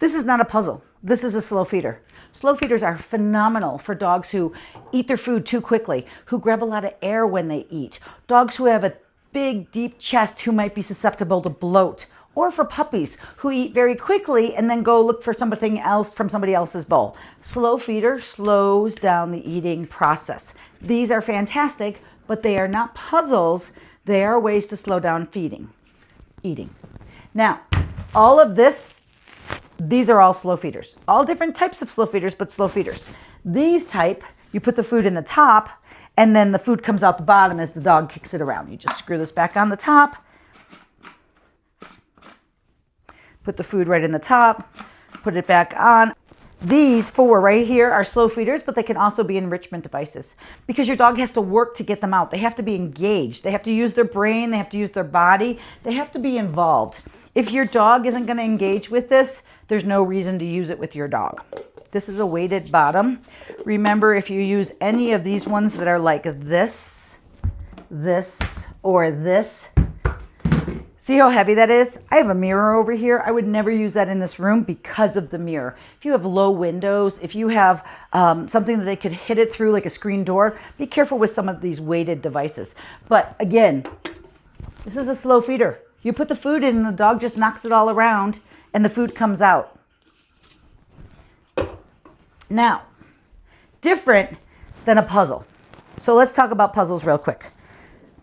This is not a puzzle. This is a slow feeder. Slow feeders are phenomenal for dogs who eat their food too quickly, who grab a lot of air when they eat, dogs who have a big, deep chest who might be susceptible to bloat, or for puppies who eat very quickly and then go look for something else from somebody else's bowl. Slow feeder slows down the eating process. These are fantastic, but they are not puzzles. They are ways to slow down eating. Now, all of this, these are all slow feeders. All different types of slow feeders, but slow feeders. These type, you put the food in the top, and then the food comes out the bottom as the dog kicks it around. You just screw this back on the top, put the food right in the top, put it back on. These 4 right here are slow feeders, but they can also be enrichment devices because your dog has to work to get them out. They have to be engaged. They have to use their brain. They have to use their body. They have to be involved. If your dog isn't going to engage with this, there's no reason to use it with your dog. This is a weighted bottom. Remember, if you use any of these ones that are like this, or this, see how heavy that is? I have a mirror over here. I would never use that in this room because of the mirror. If you have low windows, if you have something that they could hit it through like a screen door, be careful with some of these weighted devices. But again, this is a slow feeder. You put the food in and the dog just knocks it all around and the food comes out. Now, different than a puzzle. So let's talk about puzzles real quick.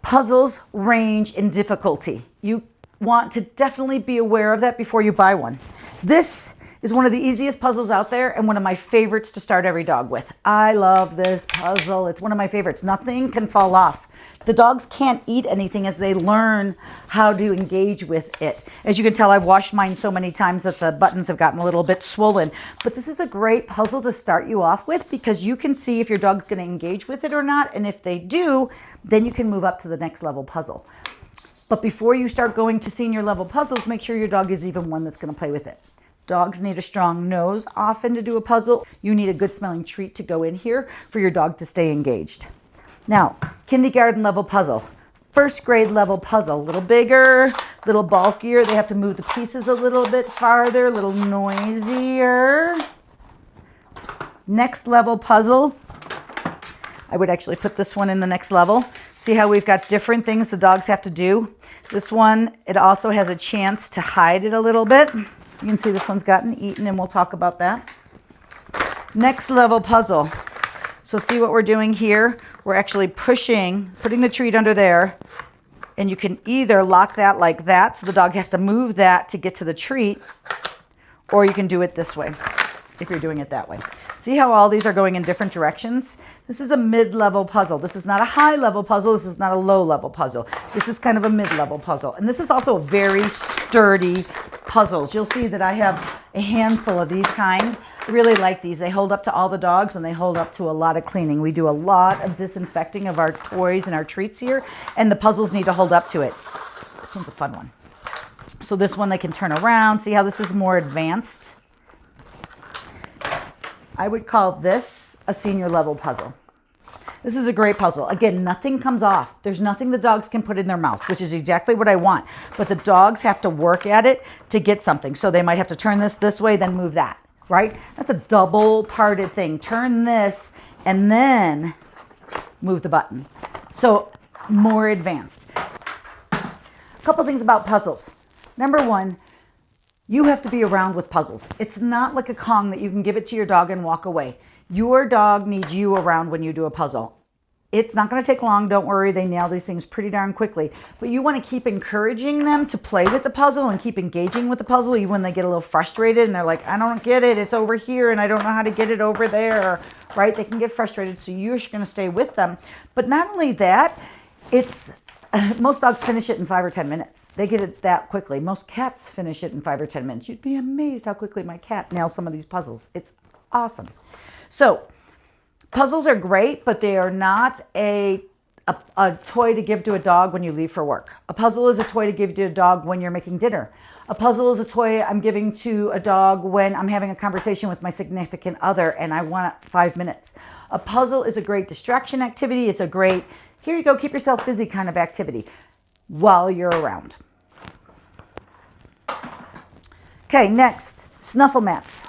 Puzzles range in difficulty. You want to definitely be aware of that before you buy one. This is one of the easiest puzzles out there and one of my favorites to start every dog with. I love this puzzle. It's one of my favorites. Nothing can fall off. The dogs can't eat anything as they learn how to engage with it. As you can tell, I've washed mine so many times that the buttons have gotten a little bit swollen. But this is a great puzzle to start you off with because you can see if your dog's going to engage with it or not. And if they do, then you can move up to the next level puzzle. But before you start going to senior level puzzles, make sure your dog is even one that's going to play with it. Dogs need a strong nose often to do a puzzle. You need a good smelling treat to go in here for your dog to stay engaged. Now, kindergarten level puzzle, first grade level puzzle, a little bigger, a little bulkier. They have to move the pieces a little bit farther, a little noisier. Next level puzzle, I would actually put this one in the next level. See how we've got different things the dogs have to do. This one, it also has a chance to hide it a little bit. You can see this one's gotten eaten and we'll talk about that. Next level puzzle. So see what we're doing here? We're actually putting the treat under there, and you can either lock that like that, so the dog has to move that to get to the treat, or you can do it this way, if you're doing it that way. See how all these are going in different directions? This is a mid-level puzzle. This is not a high-level puzzle. This is not a low-level puzzle. This is kind of a mid-level puzzle. And this is also a very sturdy puzzles. You'll see that I have a handful of these kind. I really like these. They hold up to all the dogs and they hold up to a lot of cleaning. We do a lot of disinfecting of our toys and our treats here, and the puzzles need to hold up to it. This one's a fun one. So this one they can turn around. See how this is more advanced? I would call this a senior level puzzle. This is a great puzzle. Again, nothing comes off. There's nothing the dogs can put in their mouth, which is exactly what I want. But the dogs have to work at it to get something. So they might have to turn this way, then move that, right? That's a double parted thing. Turn this and then move the button. So more advanced. A couple things about puzzles. Number one, you have to be around with puzzles. It's not like a Kong that you can give it to your dog and walk away. Your dog needs you around when you do a puzzle. It's not going to take long. Don't worry. They nail these things pretty darn quickly. But you want to keep encouraging them to play with the puzzle and keep engaging with the puzzle even when they get a little frustrated and they're like, I don't get it. It's over here and I don't know how to get it over there, right? They can get frustrated. So you're just going to stay with them. But not only that, most dogs finish it in 5 or 10 minutes. They get it that quickly. Most cats finish it in 5 or 10 minutes. You'd be amazed how quickly my cat nails some of these puzzles. It's awesome. So puzzles are great, but they are not a toy to give to a dog when you leave for work. A puzzle is a toy to give to a dog when you're making dinner. A puzzle is a toy I'm giving to a dog when I'm having a conversation with my significant other and I want 5 minutes. A puzzle is a great distraction activity. It's a great, here you go, keep yourself busy kind of activity while you're around. Okay, next. Snuffle mats.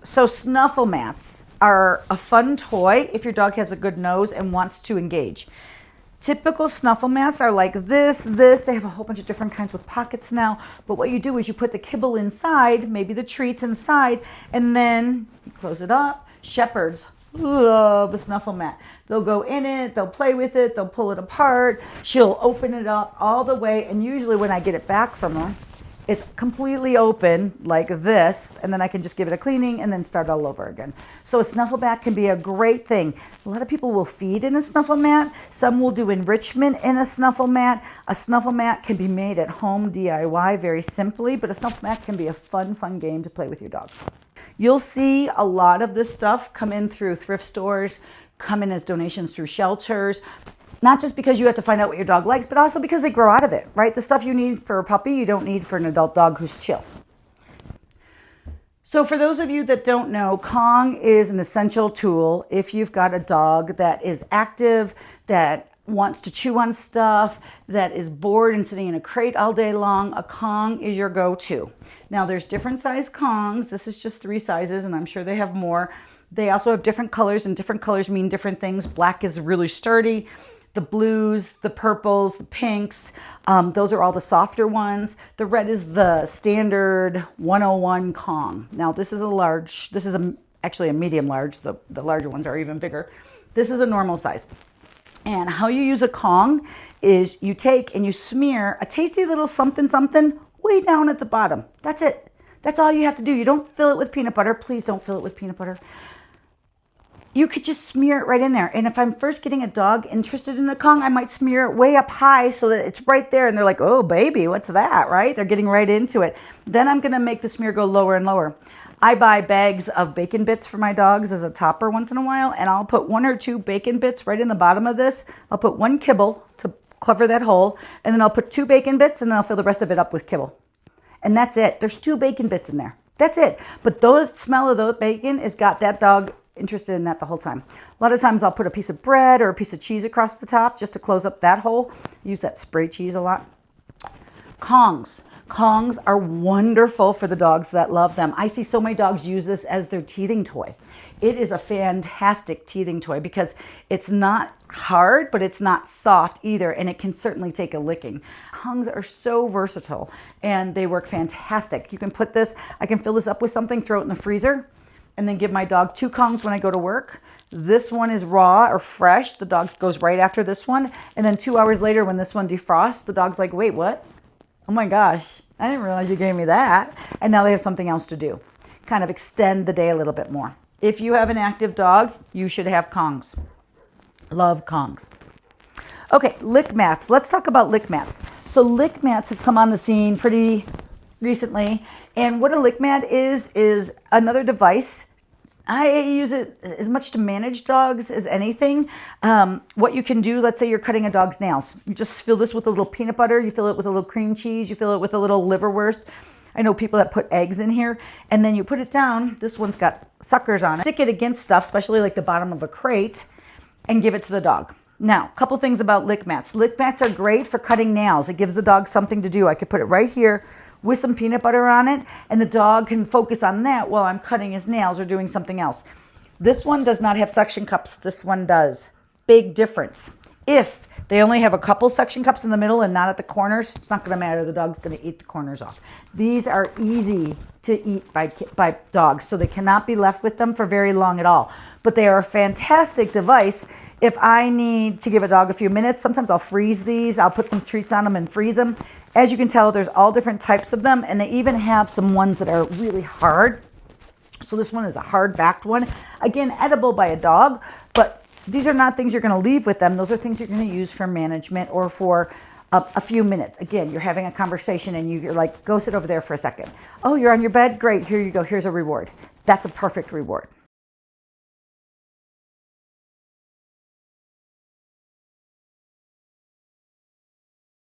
So snuffle mats are a fun toy if your dog has a good nose and wants to engage. Typical snuffle mats are like this. They have a whole bunch of different kinds with pockets now. But what you do is you put the kibble inside, maybe the treats inside, and then you close it up. Shepherds love a snuffle mat. They'll go in it, they'll play with it, they'll pull it apart. She'll open it up all the way. And usually when I get it back from her, it's completely open like this, and then I can just give it a cleaning and then start all over again. So a snuffle mat can be a great thing. A lot of people will feed in a snuffle mat. Some will do enrichment in a snuffle mat. A snuffle mat can be made at home DIY very simply, but a snuffle mat can be a fun game to play with your dogs. You'll see a lot of this stuff come in through thrift stores, come in as donations through shelters. Not just because you have to find out what your dog likes, but also because they grow out of it, right? The stuff you need for a puppy, you don't need for an adult dog who's chill. So for those of you that don't know, Kong is an essential tool if you've got a dog that is active, that wants to chew on stuff, that is bored and sitting in a crate all day long. A Kong is your go-to. Now there's different size Kongs. This is just 3 sizes, and I'm sure they have more. They also have different colors, and different colors mean different things. Black is really sturdy. The blues, the purples, the pinks, those are all the softer ones. The red is the standard 101 Kong. Now this is a large, this is actually a medium large. The larger ones are even bigger. This is a normal size. And how you use a Kong is you take and you smear a tasty little something way down at the bottom. That's it. That's all you have to do. You don't fill it with peanut butter. Please don't fill it with peanut butter. You could just smear it right in there. And if I'm first getting a dog interested in a Kong, I might smear it way up high so that it's right there. And they're like, oh, baby, what's that, right? They're getting right into it. Then I'm going to make the smear go lower and lower. I buy bags of bacon bits for my dogs as a topper once in a while. And I'll put 1 or 2 bacon bits right in the bottom of this. I'll put 1 kibble to cover that hole. And then I'll put 2 bacon bits, and then I'll fill the rest of it up with kibble. And that's it. There's 2 bacon bits in there. That's it. But the smell of the bacon has got that dog interested in that the whole time. A lot of times I'll put a piece of bread or a piece of cheese across the top just to close up that hole. Use that spray cheese a lot. Kongs. Kongs are wonderful for the dogs that love them. I see so many dogs use this as their teething toy. It is a fantastic teething toy because it's not hard, but it's not soft either, and it can certainly take a licking. Kongs are so versatile, and they work fantastic. You can put this, I can fill this up with something, throw it in the freezer, and then give my dog 2 Kongs when I go to work. This one is raw or fresh. The dog goes right after this one. And then 2 hours later when this one defrosts, the dog's like, wait, what? Oh my gosh, I didn't realize you gave me that. And now they have something else to do. Kind of extend the day a little bit more. If you have an active dog, you should have Kongs. Love Kongs. Okay, lick mats. Let's talk about lick mats. So lick mats have come on the scene pretty recently. And what a lick mat is another device. I use it as much to manage dogs as anything. What you can do, let's say you're cutting a dog's nails. You just fill this with a little peanut butter. You fill it with a little cream cheese. You fill it with a little liverwurst. I know people that put eggs in here. And then you put it down. This one's got suckers on it. Stick it against stuff, especially like the bottom of a crate, and give it to the dog. Now, a couple things about lick mats. Lick mats are great for cutting nails. It gives the dog something to do. I could put it right here with some peanut butter on it, and the dog can focus on that while I'm cutting his nails or doing something else. This one does not have suction cups. This one does. Big difference. If they only have a couple suction cups in the middle and not at the corners, it's not going to matter. The dog's going to eat the corners off. These are easy to eat by dogs, so they cannot be left with them for very long at all. But they are a fantastic device if I need to give a dog a few minutes. Sometimes I'll freeze these. I'll put some treats on them and freeze them. As you can tell, there's all different types of them, and they even have some ones that are really hard. So this one is a hard-backed one. Again, edible by a dog, but these are not things you're going to leave with them. Those are things you're going to use for management or for a few minutes. Again, you're having a conversation, and you're like, go sit over there for a second. Oh, you're on your bed? Great. Here you go. Here's a reward. That's a perfect reward.